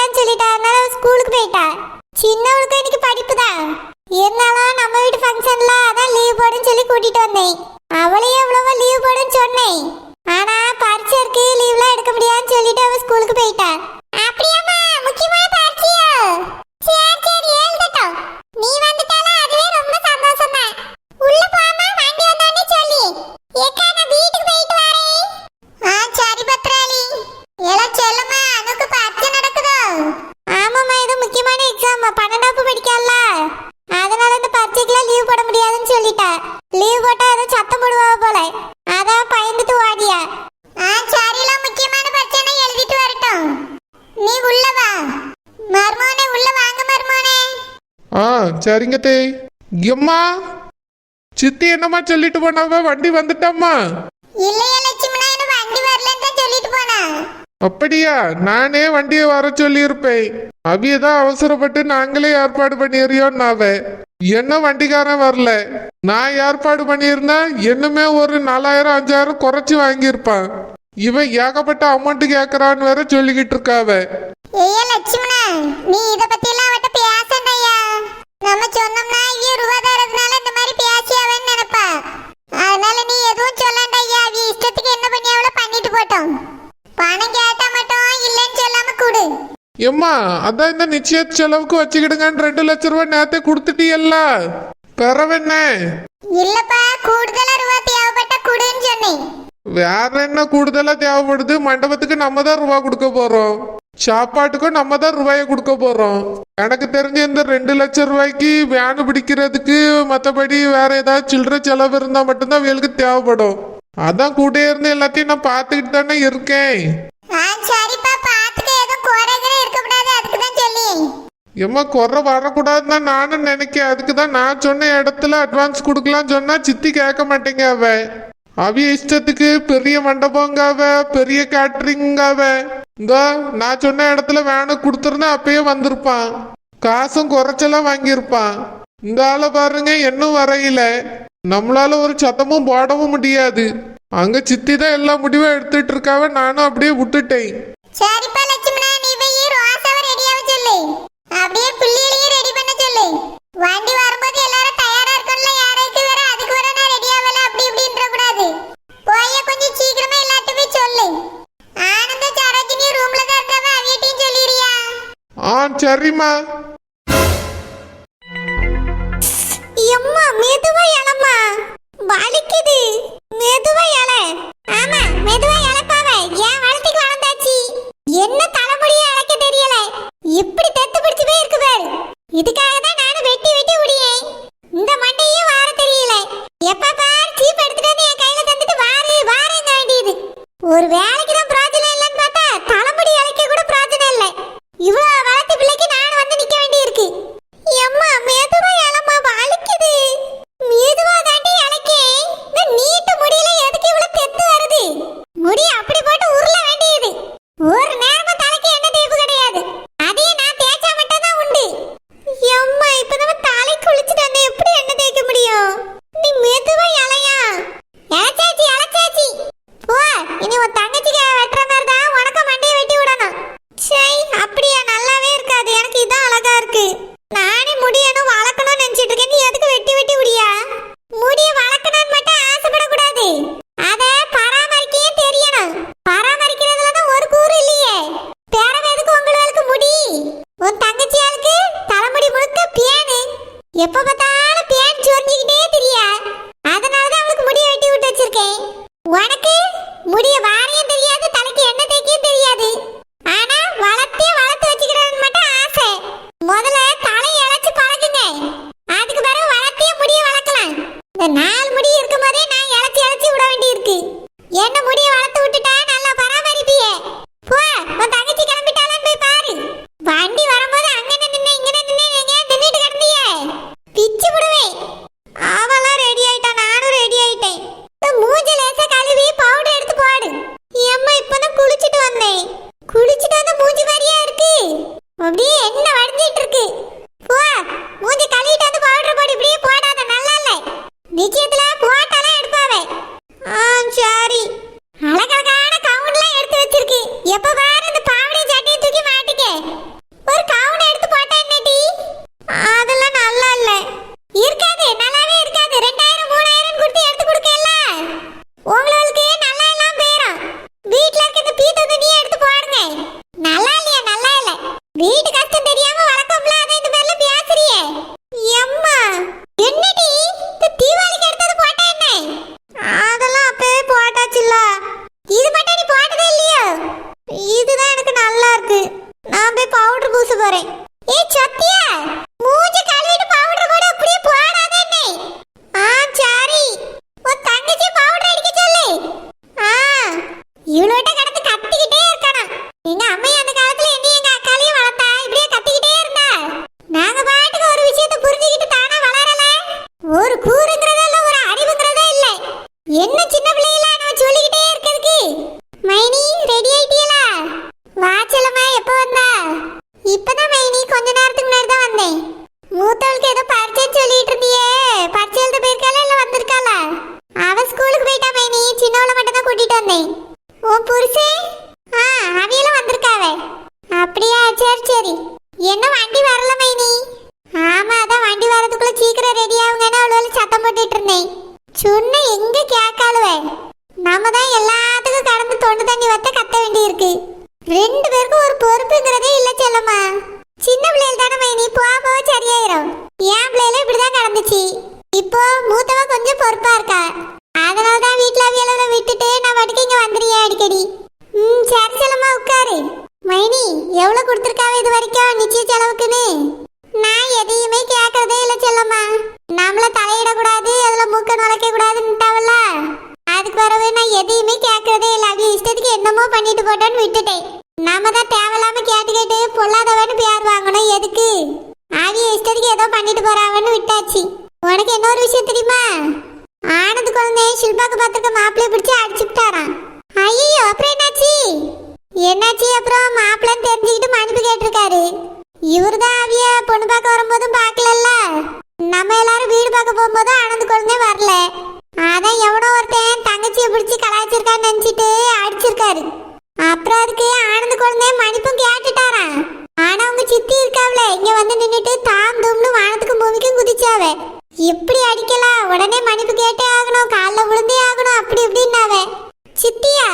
முடியாதுன்னு சொல்லிட்டா, அதனால ஸ்கூலுக்கு போயிட்டா. சின்னவளுக்கு இன்னைக்கு படிப்பு தான். இருந்தாலும் நம்ம வீட்டு ஃபங்க்ஷன்ல அதான் லீவ் போடுன்னு சொல்லி கூட்டிட்டு வந்தேன். அவளையே எவ்வளவோ லீவ் போடுன்னு சொன்னேன். ஆனா பரீட்சை இருக்கு, லீவ்லாம் எடுக்க முடியாதுன்னு சொல்லிட்டு அவ ஸ்கூலுக்கு போயிட்டா. அப்படியாம்மா? முக்கியமான பரீட்சையா? சரி சரி, எழுதட்டும். நீ வந்துட்டால அதுவே ரொம்ப சந்தோஷம் தான். உள்ள போமா, வண்டி வந்தோடனே சொல்லி. ஏக்கா நான் வீட்டுக்கு போயிட்டு வரேன். சரி பத்ராலி. ஏலா செல்லுமா, அனுக்கு பரீட்சை நடக்குதோ? ஆமாம்மா, இது முக்கியமான எக்ஸாம். 12வது படிக்கல, அதனால இந்த பரீட்சைக்குலாம் லீவ் போட முடியாதுன்னு சொல்லிட்டா. லீவ் போட்டா ஏதோ சத்தம் போடுவா போல, அதான் பயந்துட்டு ஓடியா. சரிலாம், முக்கியமான பரீட்சைனா எழுதிட்டு வரட்டும். நீ உள்ள வா மர்மோனே, உள்ள வாங்க மர்மோனே. சரிங்க தே. எம்மா, சித்தி என்னம்மா சொல்லிட்டு போனாவ? வண்டி வந்துட்டாம்மா? இல்லையா லட்சுமணா, என்ன வண்டி வரலன்னு தான் சொல்லிட்டு போனா. அப்படியா? நானே வண்டியை வர சொல்லியிருப்பேன். அவியதான் அவசரப்பட்டு நாங்களே ஏற்பாடு பண்ணிடுறியோன்னாவ. என்ன வண்டிக்காரன் வரல. நான் ஏற்பாடு பண்ணியிருந்தா என்னமே ஒரு 4000 5000 குறைச்சி வாங்கியிருப்பான். இவன் ஏகப்பட்ட அமௌண்ட் கேட்கறான்னு வேற சொல்லிக்கிட்டு இருக்காவ. ஏய்யா லட்சுமணா, நீ இத பத்தி எல்லாம் அவட்ட பேசண்டையா. நம்ம சொன்னோம்னா இவ ரூபா தரதுனால இந்த மாதிரி பேசியாவன்னு நினைப்பா. அதனால நீ எதுவும் சொல்லண்டையா. அவ இஷ்டத்துக்கு என்ன பண்ணி அவளை பண்ணிட்டு போட்டோம். பணம் கேட்டா மட்டும் இல்லைன்னு சொல்லாம கொடு. எம்மா, அதான் இந்த நிச்சயத்து செலவுக்கு வச்சுக்கிடுங்கன்னு 2 லட்சம் ரூபாய் நேரத்தை கொடுத்துட்டீல்ல, பெறவென்ன? இல்லப்பா, கூடுதலா ரூபா தேவைப்பட்ட கொடுன்னு சொன்னேன். வேற என்ன கூடுதலா தேவைப்படுது? மண்டபத்துக்கு நம்ம தான் ரூபா கொடுக்க போறோம், சாப்பாட்டுக்கும் நம்ம தான் ரூபாயை கொடுக்க போறோம். எனக்கு தெரிஞ்ச இந்த 2 லட்சம் ரூபாய்க்கு வேனு பிடிக்கிறதுக்கு மற்றபடி வேற ஏதாவது சில்லறை செலவு இருந்தா மட்டும்தான் வேலுக்கு தேவைப்படும். அதான் கூட இருந்து எல்லாத்தையும் நான் பார்த்துக்கிட்டு தானே இருக்கேன். சரிப்பா, பாத்துக்க, எதுவும் குறைகளே இருக்கக்கூடாது, அதுக்கு தான் சொல்லி. எம்மா, குறை வரக்கூடாதுன்னு தான் நானும் நினைக்கேன். அதுக்கு தான் நான் சொன்ன இடத்துல அட்வான்ஸ் கொடுக்கலாம் சொன்னா சித்தி கேட்க மாட்டேங்க. அவிய இஷ்டத்துக்கு பெரிய மண்டபங்காவ, பெரிய கேட்டரிங்காவ. இந்த நான் சொன்ன இடத்துல வேணும் கொடுத்துருந்தா அப்பயே வந்திருப்பான், காசும் குறைச்செல்லாம் வாங்கியிருப்பான். இந்த ஆளை பாருங்க, இன்னும் வரையில. நம்மளால ஒரு சத்தமும் போடவும் முடியாது. அங்க சித்தி தான் எல்லா முடிவும் எடுத்துட்டு இருக்காவ, நானும் அப்படியே விட்டுட்டேன். சரிப்பா லட்சுமணா, நீ போய் ரோசாவை ரெடியாவ சொல்லு. அப்படியே பிள்ளைகளையும் ரெடி பண்ண சொல்லு. வண்டி வரும்போது எல்லாரும் தயாரா இருக்கணும்ல. யாருக்கு வேற அதுக்கு வேற நான் ரெடி ஆகல அப்படி இப்படின்ற கூடாது. போய் கொஞ்சம் சீக்கிரமா எல்லாத்தையும் போய் சொல்லு. ஆனந்த சரோஜினி ரூம்ல தான் இருக்காவ, அவியட்டையும் சொல்லிறியா? சரிம்மா. எம்மா, மெதுவா எழம்மா, வலிக்குது. மெதுவா எழ. ஆமா, மெதுவா எழப்பாவ. ஏன் வளத்துக்கு வளர்ந்தாச்சு. என்ன தலைமுடியை அழைக்க தெரியல. இப்படி தெத்து பிடிச்சு போய் இருக்கு பாரு. இதுக்காக தான் நானும் வெட்டி வெட்டி உடியேன். இந்த மண்டையும் வார தெரியல. எப்ப பாரு சீப் எடுத்துட்டு வந்து என் கையில தந்துட்டு வாரேங்க வேண்டியது. ஒரு வேலைக்கு தான் பிரோஜனம் இல்லைன்னு பார்த்தா தலைமுடி அழைக்க கூட பிரோஜனம் இல்லை. இவ்வளவு வளர்த்து பிள்ளைக்கு நான் வந்து நிக்க வேண்டி இருக்கு. எம்மா, மெதுவா எழம்மா, வலிக்குது. மெதுவா தாண்டி இழைக்கேன். இந்த நீட்டு முடியல எதுக்கு இவ்வளவு தெத்து வருது? முடி அப்படி போட்டு உருள வேண்டியது. ஒரு நேரமும் தலைக்கு எண்ணெய் தேய்ப்பு கிடையாது. அதையும் நான் தேய்ச்சா மட்டும் தான் உண்டு. எம்மா, இப்ப நம்ம தலை குளிச்சுட்டு வந்து எப்படி எண்ணெய் தேய்க்க முடியும்? நீ மெதுவா இழையா. இழைச்சாச்சி. போ, இனி உன் தங்கச்சிக்கு வெட்டுற மாதிரி தான் உனக்கு மண்டையை வெட்டி விடணும். சரி, அப்படியா? நல்லாவே இருக்காது. எனக்கு இதான் அழகா இருக்கு. நானே முடியணும் வளர்க்கணும்னு நினைச்சிட்டு இருக்கேன். நீ எதுக்கு வெட்டி வெட்டி விடியா? முடிய வளர்க்கணும்னு மட்டும் ஆசைப்படக்கூடாது, அதை பராமரிக்கையே தெரியணும். பராமரிக்கிறதுல தான் ஒரு கூறு இல்லையே. பேரவ எதுக்கு உங்களுக்கு முடி? உன் தங்கச்சியாளுக்கு தலைமுடி முழுக்க பேனு. எப்ப பார்த்தாலும் பேன் சொரிஞ்சுக்கிட்டே தெரியா. அதனாலதான் அவளுக்கு முடிய வெட்டி விட்டு வச்சிருக்கேன். உனக்கு முடிய வாரையும் தெரியாது, தலைக்கு எண்ணெய் தேய்க்கையும் தெரியாது. ஆனா வளர்த்து வச்சுக்கிறேன்னு மட்டும் ஆசை. முதல்ல தலையை இழைச்சு பழகுங்க, அதுக்கு பிறகு வளர்த்திய முடிய வளர்க்கலாம். இந்த 4 முடி இருக்கும் போதே நான் இழைச்சு விட வேண்டி இருக்கு. என்ன முடிய வளர்த்து விட்டுட்டா நல்லா பராமரிப்பியே. போ, உன் தங்கச்சி கிளம்பிட்டாலும் போய் பாரு. வண்டி வரும்போது அங்கன நின்னு இங்கன நின்னு நின்னுட்டு கிடந்தியே, பிச்சு விடுவேன். அவெல்லாம் ரெடி ஆயிட்டா, நானும் ரெடி ஆயிட்டேன். மூஞ்சி லேசா கழுவி பவுடர் எடுத்து போடு. அம்மா, இப்பதான் குளிச்சுட்டு வந்தேன். குளிச்சுட்டு வந்த மூஞ்சி மாதிரியா இருக்கு. அப்படியே என்ன வடிஞ்சிட்டு இருக்கு. போ, மூஞ்சி கழுவிட்டு வந்து பவுடர் போடு. இப்படியே போடாத, நல்லா இல்ல. நிச்சயத்துல போட்டாலாம் எடுப்பாவே. சரி. அழகழகான கவுன்லாம் எடுத்து வச்சிருக்கு. எப்ப பாரு இந்த பாவடை சட்டையை தூக்கி மாட்டிக்க. சரி சரி. என்ன வண்டி வரல மைனி? ஆமா, அதான் வண்டி வரதுக்குள்ள சீக்கிரம் ரெடி ஆகுங்கன்னு அவ்வளோ சத்தம் போட்டுட்டு இருந்தேன். சொன்ன எங்க கேட்காளுவே. நாம தான் எல்லாத்துக்கும் கடந்து தொண்டு தண்ணி வத்த கத்த வேண்டி இருக்கு. ரெண்டு பேருக்கும் ஒரு பொறுப்புங்கிறதே இல்ல செல்லம்மா. சின்ன பிள்ளைகள் தானே மைனி, போக சரியாயிரும். என் பிள்ளைல இப்படிதான் நடந்துச்சு. இப்போ மூத்தவ கொஞ்சம் பொறுப்பா இருக்கா. அதனாலதான் வீட்டுல அவியல விட்டுட்டு நான் வட்டுக்கு இங்க வந்துடுறேன் அடிக்கடி. சரி செல்லம்மா, உட்காரு. மைனி, எவ்வளவு கொடுத்துருக்காவ இது வரைக்கும் நிச்சய செலவுக்குன்னு? நான் எதையுமே கேட்கறதே இல்ல செல்லம்மா. நம்மள தலையிடக்கூடாது, அதுல மூக்க நுழைக்க கூடாதுன்னுட்டாவல்ல. அதுக்கு பிறகு நான் எதையுமே கேட்கறதே இல்லை. அவிய இஷ்டத்துக்கு என்னமோ பண்ணிட்டு போட்டோன்னு விட்டுட்டேன். நாம தான் தேவையில்லாம கேட்டு பொல்லாதவன்னு பேர் வாங்கணும். எதுக்கு? அவிய இஷ்டத்துக்கு ஏதோ பண்ணிட்டு போறாங்கன்னு விட்டாச்சு. உனக்கு இன்னொரு விஷயம் தெரியுமா? ஆனந்த் குழந்தை ஷில்பாக்கு பார்த்துருக்க மாப்பிள்ளைய பிடிச்சி அடிச்சுட்டாராம். ஐயோ, அப்புறம் என்னாச்சு? என்னாச்சு அப்புறம்? மாப்பிள்ளைன்னு தெரிஞ்சுக்கிட்டு மன்னிப்பு கேட்டிருக்காரு. இவரு தான் அவிய பொண்ணு பார்க்க வரும்போதும் பார்க்கலல்ல. நம்ம எல்லாரும் வீடு பார்க்க போகும்போதும் ஆனந்த் குழந்தை வரல. அதான் எவனோ ஒருத்தன் தங்கச்சியை பிடிச்சி கலாய்ச்சிருக்கான்னு நினைச்சிட்டு அடிச்சிருக்காரு. அப்புறம் அதுக்கு ஆனந்த் குழந்தை மன்னிப்பும் கேட்டுட்டாராம். ஆனா அவங்க சித்தி இருக்காவல இங்க வந்து நின்னுட்டு தாம் தூம்னு வானத்துக்கும் பூமிக்கும் குதிச்சாவ. எப்படி அடிக்கலாம், உடனே மன்னிப்பு கேட்டே ஆகணும், காலில் விழுந்தே ஆகணும், அப்படி இப்படின்னாவ. சித்தியா?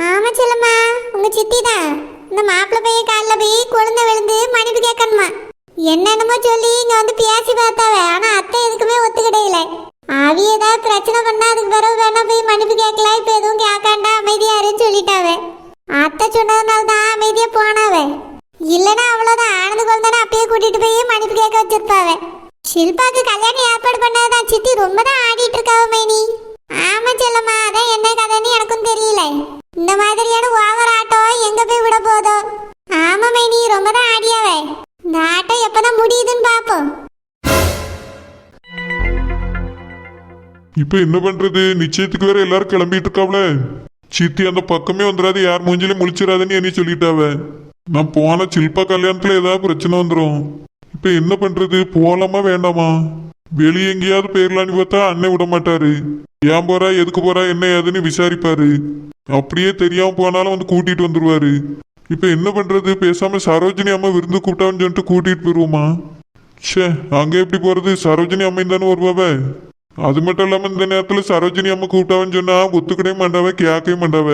ஆமா செல்லம்மா, உங்க சித்தி தான். இந்த மாப்பிள்ளை பையன் காலில் போய் குழந்தை விழுந்து மன்னிப்பு கேட்கணுமா. என்னென்னமோ சொல்லி இங்க வந்து பேசி பார்த்தாவ. ஆனா அத்தை எதுக்குமே ஒத்துக்கிடையில. அவி ஏதாவது பிரச்சனை பண்ணா அதுக்கு பிறகு வேணா போய் மன்னிப்பு கேட்கலாம், இப்ப எதுவும் கேட்காண்டா அமைதியா இருன்னு சொல்லிட்டாவ. அத்தை சொன்னதுனால தான் அமைதியா போனாவ. இல்லைன்னா அவ்வளவுதான், ஆனந்த் குழந்தை அப்பயே கூட்டிட்டு போய் மன்னிப்பு கேட்க வச்சிருப்பாவ. ஷில்பாக்கு கல்யாணம் ஏற்பாடு பண்ணதான் சித்தி ரொம்ப தான் ஆடிட்டு இருக்காவ மைனி. ஆமா செல்லம்மா, அதான் என்ன கதைன்னு எனக்கும் தெரியல. இந்த மாதிரியான ஓவர் ஆட்டம் எங்க போய் விட போதோ. ஆமா மைனி, ரொம்ப தான் ஆடியாவ. இந்த ஆட்டம் எப்பதான் முடியுதுன்னு பாப்போம். இப்ப என்ன பண்றது? நிச்சயத்துக்கு வேற எல்லாரும் கிளம்பிட்டு இருக்காவல. சித்தி அந்த பக்கமே வந்துடாது, யார் மூஞ்சிலையும் முழிச்சிடாதுன்னு என்ன சொல்லிட்டாவ. நான் போன சில்பா கல்யாணத்துல ஏதாவது பிரச்சனை வந்துடும். இப்ப என்ன பண்றது? போலாமா வேண்டாமா? வெளியே எங்கேயாவது போயிடலான்னு பார்த்தா அண்ணன் விட மாட்டாரு. ஏன் போறா, எதுக்கு போறா, என்ன ஏதுன்னு விசாரிப்பாரு. அப்படியே தெரியாம போனாலும் வந்து கூட்டிட்டு வந்துருவாரு. இப்ப என்ன பண்றது? பேசாம சரோஜினி அம்மா விருந்து கூப்பிட்டான்னு சொல்லிட்டு கூட்டிட்டு போயிருவோமா? ச்சே, அங்க எப்படி போறது? சரோஜினி அம்மையும் தானே வருவாவ. அது மட்டும் இல்லாம இந்த நேரத்துல சரோஜினி அம்மா கூப்பிட்டாவன்னு சொன்னா ஒத்துக்கவே மாட்டாவ, கேட்கவே மாட்டாவ.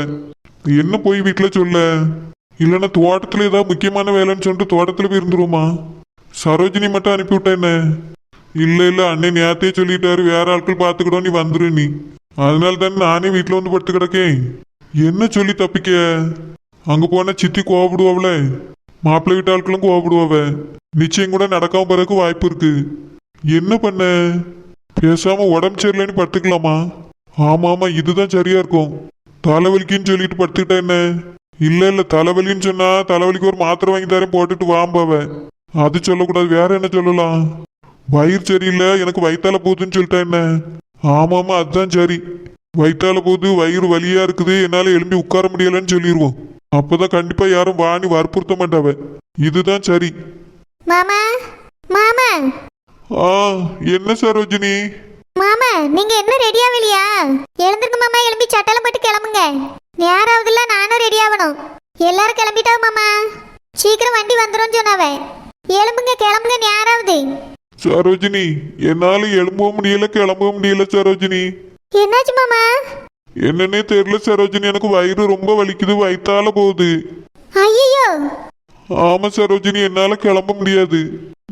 என்ன போய் வீட்டுல சொல்ல? இல்லைன்னா தோட்டத்துல ஏதாவது முக்கியமான வேலைன்னு சொல்லிட்டு தோட்டத்துல போய் இருந்துருவோமா? சரோஜினி மட்டும் அனுப்பி விட்டா என்ன? இல்ல அண்ணன் நேரத்தையே சொல்லிட்டாரு, வேற ஆட்கள் பாத்துக்கிட்டோம், நீ வந்துரு நீ. அதனால தானே நானே வீட்டுல வந்து படுத்து கிடக்கேன். என்ன சொல்லி தப்பிக்க? அங்க போனா சித்தி கோவப்படுவாவல, மாப்பிள்ளை வீட்டு ஆட்களும் கோவப்படுவாவ. நிச்சயம் கூட நடக்காம பிறகு வாய்ப்பு இருக்கு. என்ன பண்ண? பேசாம உடம்பு சரியில்லைன்னு படுத்துக்கலாமா? ஆமா, இதுதான் சரியா இருக்கும். தலைவலிக்குன்னு சொல்லிட்டு படுத்துக்கிட்டா என்ன? இல்ல தலைவலின்னு சொன்னா தலைவலிக்கு ஒரு மாத்திரை வாங்கி தரேன், போட்டுட்டு வாம்பாவ. அது சொல்லக்கூடாது, வேற என்ன சொல்லலாம்? வயிறு சரியில்லை, எனக்கு வயிற்றால போகுதுன்னு சொல்லிட்டா என்ன? ஆமாமா, அதுதான் சரி. வயிற்றால போகுது, வயிறு வலியா இருக்குது, என்னால எழும்பி உட்கார முடியலன்னு சொல்லிடுவோம். அப்பதான் கண்டிப்பா யாரும் வாணி வற்புறுத்த மாட்டாவ. இதுதான் சரி. மாமா மாமா. ஆ, என்ன சரோஜினி? மாமா, நீங்க என்ன ரெடி ஆகலையா? எழுந்திருங்க மாமா, எழும்பி சட்டெல்லாம் போட்டு கிளம்புங்க. நேரம் ஆகுதுல்ல, நானும் ரெடி ஆகணும். எல்லாரும் கிளம்பிட்டாவ மாமா, சீக்கிரம் வண்டி வந்துடும் சொன்னாவ. எழும்புங்க கிளம்புங்க, நேரம் ஆகுது. சரோஜினி, என்னால எழும்பவும் முடியல, கிளம்பவும் முடியல சரோஜினி. என்னாச்சு மாமா? என்னன்னே தெரியல சரோஜினி, எனக்கு வயிறு ரொம்ப வலிக்குது, வயிற்றால போகுது. ஐயோ. ஆமா சரோஜினி, என்னால கிளம்ப முடியாது.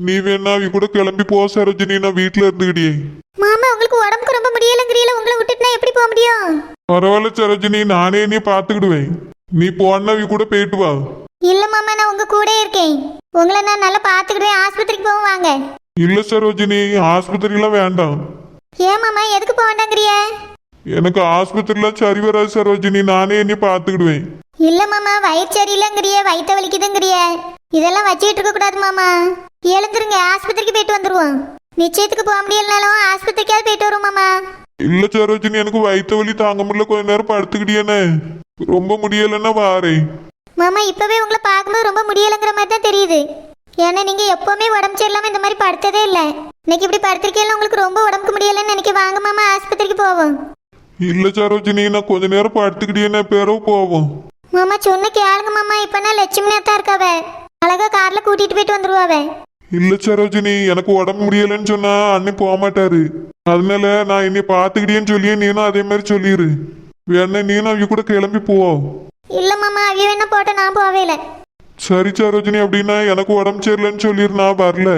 நீ வேணா அவ கூட கிளம்பி போ சரோஜினி, நான் வீட்டுல இருந்துக்கிட்டே. மாமா, உங்களுக்கு உடம்புக்கு ரொம்ப முடியலங்கிறீல, உங்களை விட்டுட்டு நான் எப்படி போக முடியும்? பரவாயில்ல சரோஜினி, நானே நீ பாத்துக்கிடுவேன். நீ போனா அவ கூட போயிட்டு வா. இல்ல மாமா, நான் உங்க கூட இருக்கேன். உங்களை நான் நல்லா பாத்துக்கிடுவேன். ஆஸ்பத்திரிக்கு போவோம் வாங்க. இல்ல சரோஜினி, ஆஸ்பத்திரிலாம் வேண்டாம். ஏன் மாமா, எதுக்கு போக வேண்டாங்கிறிய? எனக்கு ஆஸ்பத்திரிலாம் சரி வராது சரோஜினி, நானே நீ பாத்துக்கிடுவேன். இல்ல மாமா, வயிறு சரியில்லைங்கிறிய, வயிற்ற வலிக்குதுங்கிறிய, இதெல்லாம் வச்சுக்கிட்டு இருக்க கூடாது மாமா. எழுந்துருங்க, ஆஸ்பத்திரிக்கு போயிட்டு வந்துருவோம். நிச்சயத்துக்கு போக முடியலனாலும் ஆஸ்பத்திரிக்காவது போயிட்டு வருவோம் மாமா. இல்ல சரோஜினி, எனக்கு வயிற்று வலி தாங்க முடியல, கொஞ்ச நேரம் படுத்துக்கிட்டியானே. ரொம்ப முடியலன்னா வாரேன். மாமா, இப்பவே உங்களை பார்க்கும்போது ரொம்ப முடியலைங்கிற மாதிரி தான் தெரியுது. ஏன்னா நீங்க எப்பவுமே உடம்பு சரியில்லாம இந்த மாதிரி படுத்ததே இல்லை. இன்னைக்கு இப்படி படுத்திருக்கேன், உங்களுக்கு ரொம்ப உடம்புக்கு முடியலன்னு நினைக்க. வாங்க மாமா, ஆஸ்பத்திரிக்கு போவோம். இல்ல சரோஜினி, நான் கொஞ்ச நேரம் படுத்துக்கிட்டே பேரவு போவோம். மாமா சொன்ன கேளுங்க மாமா, இப்ப நான் லட்சுமி நேத்தா இருக்காவ. அழகா கார்ல கூட்டிட்டு போயிட்டு வந்துருவாவே. இல்ல சரோஜினி, எனக்கு உடம்பு முடியலன்னு சொன்னா அண்ணன் போக மாட்டாரு. அதனால நான் என்னை பாத்துக்கிட்டேன்னு சொல்லியே நீனும் அதே மாதிரி சொல்லிடு. வேணா நீனும் அவங்க கூட கிளம்பி போ. இல்ல மாமா, அவிய வேணா போட்ட நான் போவேல. சரி சரோஜினி, அப்படின்னா எனக்கு உடம்பு சரியில்லைன்னு சொல்லிடு, நான் வரல.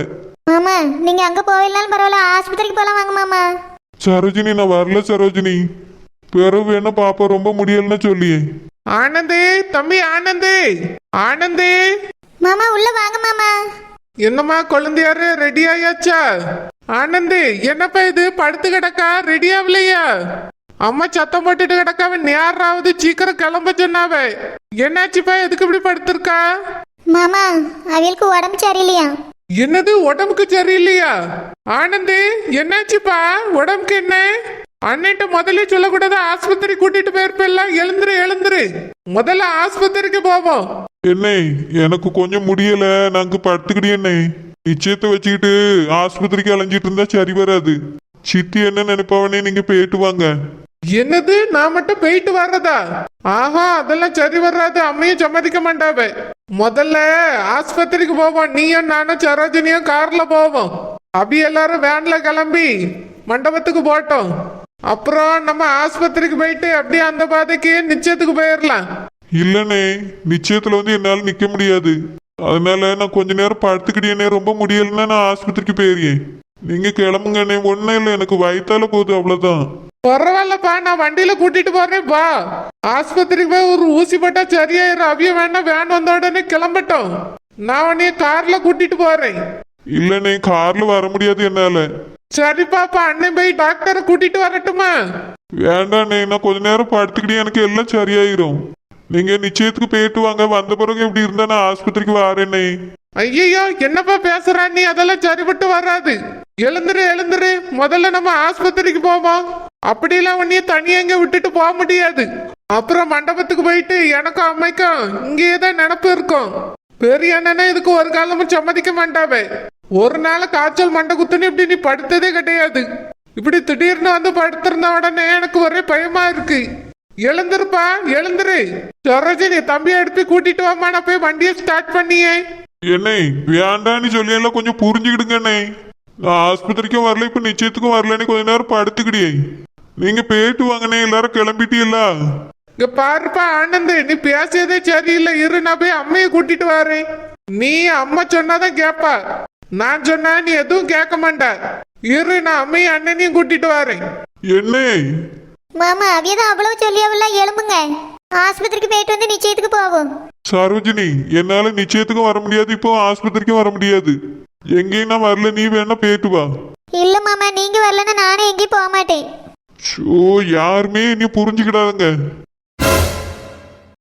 மாமா நீங்க அங்க போவிடலாம் பரவாயில்ல, ஆஸ்பத்திரிக்கு போலாம் வாங்க மாமா. சரோஜினி நான் வரல சரோஜினி. பிறகு வேணா பாப்பா ரொம்ப முடியலன்னு சொல்லியே. ஆனந்தே, தம்பி ஆனந்தே, ஆனந்தே. மாமா உள்ள வாங்க மாமா. என்னம்மா குழந்தையாரு ரெடி ஆயாச்சா? ஆனந்தி, என்னப்பா இது படுத்து கிடக்கா, ரெடி ஆகலையா? அம்மா சத்தம் போட்டுட்டு கிடக்காவ, நேராவது சீக்கிரம் கிளம்ப சொன்னாவே. என்னாச்சுப்பா, எதுக்கு இப்படி படுத்திருக்கா? மாமா அவியலுக்கு உடம்பு சரியில்லையா. என்னது உடம்புக்கு சரியில்லையா? ஆனந்தி என்னாச்சுப்பா, உடம்புக்கு என்ன? அன்னிட்ட முதல்ல சொல்லக்கூடாது, ஆஸ்பத்திரி கூட்டிட்டு போயிருப்பில்ல. எழுந்துரு எழுந்துரு, முதல்ல ஆஸ்பத்திரிக்கு போவோம். என்னை எனக்கு கொஞ்சம் முடியல, நாங்க படுத்துக்கிட்டே நிச்சயத்தை வச்சுக்கிட்டு ஆஸ்பத்திரிக்கு அலைஞ்சிட்டு இருந்தா சரி வராது. சித்தி என்ன நினைப்பாவனே, நீங்க போயிட்டு வாங்க. என்னது, நான் மட்டும் போயிட்டு வர்றதா? ஆஹா, அதெல்லாம் சரி வராது, அம்மையும் சம்மதிக்க மாட்டாவே. முதல்ல ஆஸ்பத்திரிக்கு போவோம், நீயும் நானும் சரோஜினியும் கார்ல போவோம். அபி எல்லாரும் வேன்ல கிளம்பி மண்டபத்துக்கு போட்டோம். அப்புறம் நம்ம ஆஸ்பத்திரிக்கு போயிட்டு அப்படியே அந்த பாதைக்கு நிச்சயத்துக்கு போயிடலாம். இல்லனே, நிச்சயத்துல என்னால நிக்க முடியாது. அதனால நான் கொஞ்ச நேரம் படுத்துக்கிட்டே, ரொம்ப முடியலன்னா நான் ஆஸ்பத்திரிக்கு போயிருக்கேன். நீங்க கிளம்புங்கண்ணே, ஒன்னும் இல்லை, எனக்கு வயித்தால போகுது, அவ்வளவுதான். பரவாயில்லப்பா, நான் வண்டியில கூட்டிட்டு போறேன் பா. ஆஸ்பத்திரிக்கு போய் ஒரு ஊசி போட்டா சரியாயிரும். அவிய வேணா வேன் வந்த உடனே கிளம்பட்டும், நான் உன்னைய கார்ல கூட்டிட்டு போறேன். இல்லனே, கார்ல வர முடியாது என்னால. சரிப்பாப்பா, அண்ணன் போய் டாக்டரை கூட்டிட்டு வரட்டுமா? வேண்டாண்ணே, நான் கொஞ்ச நேரம் படுத்துக்கிட்டே, எனக்கு எல்லாம் சரியாயிரும். நீங்க நிச்சயத்துக்கு போயிட்டு வாங்க, வந்த பிறகு எப்படி இருந்தா நான் ஆஸ்பத்திரிக்கு வரேன்னே. ஐயோ, என்னப்பா பேசுறா நீ? அதெல்லாம் சரிபட்டு வராது. எழுந்துரு எழுந்துரு, முதல்ல நம்ம ஆஸ்பத்திரிக்கு போவோம். அப்படிலாம் உன்னைய தனியா எங்க விட்டுட்டு போக முடியாது. அப்புறம் மண்டபத்துக்கு போயிட்டு எனக்கும் அம்மைக்கும் இங்கேயே தான் நினப்பு இருக்கும். பெரிய அண்ணனே இதுக்கு ஒரு காலமும் சம்மதிக்க மாட்டாவே. ஒரு நாள் காய்ச்சல் மண்டை குத்துன்னு இப்படி நீ படுத்ததே கிடையாது. இப்படி திடீர்னு வந்து படுத்திருந்த உடனே எனக்கு ஒரே பயமா இருக்கு. எழுந்துருப்பா எழுந்துரு. சரோஜினி, தம்பியை எடுத்து கூட்டிட்டு வாமா, நான் போய் வண்டியை ஸ்டார்ட் பண்ணியே. என்னை வேண்டான்னு சொல்லியெல்லாம் கொஞ்சம் புரிஞ்சுக்கிடுங்கண்ணே. நான் ஆஸ்பத்திரிக்கும் வரல, இப்ப நிச்சயத்துக்கும் வரலன்னு கொஞ்ச நேரம் படுத்துக்கிடியே. நீங்க போயிட்டு வாங்கண்ணே, எல்லாரும் கிளம்பிட்டீங்களா? இங்க பாருப்பா ஆனந்த், நீ பேசியதே சரியில்லை. இரு, நான் போய் அம்மையை கூட்டிட்டு வரேன். நீ அம்மா சொன்னாதான் கேப்பா, நான் சொன்னா நீ எதுவும் கேட்க மாட்ட. இரு, நான் அம்மையும் அண்ணனையும் கூட்டிட்டு வரேன். என்னை மாமா அவியதான் அவ்வளவு சொல்லியாவில்ல, எழும்புங்க, ஆஸ்பத்திரிக்கு போயிட்டு வந்து நிச்சயத்துக்கு போவோம். சரோஜினி, என்னால நிச்சயத்துக்கும் வர முடியாது, இப்போ ஆஸ்பத்திரிக்கும் வர முடியாது. எங்கேயும் நான் வரல, நீ வேணா போயிட்டு வா. இல்ல மாமா, நீங்க வரலன்னா நானே எங்கேயும் போக மாட்டேன். ஷோ, யாருமே நீ புரிஞ்சுக்கிடாதுங்க.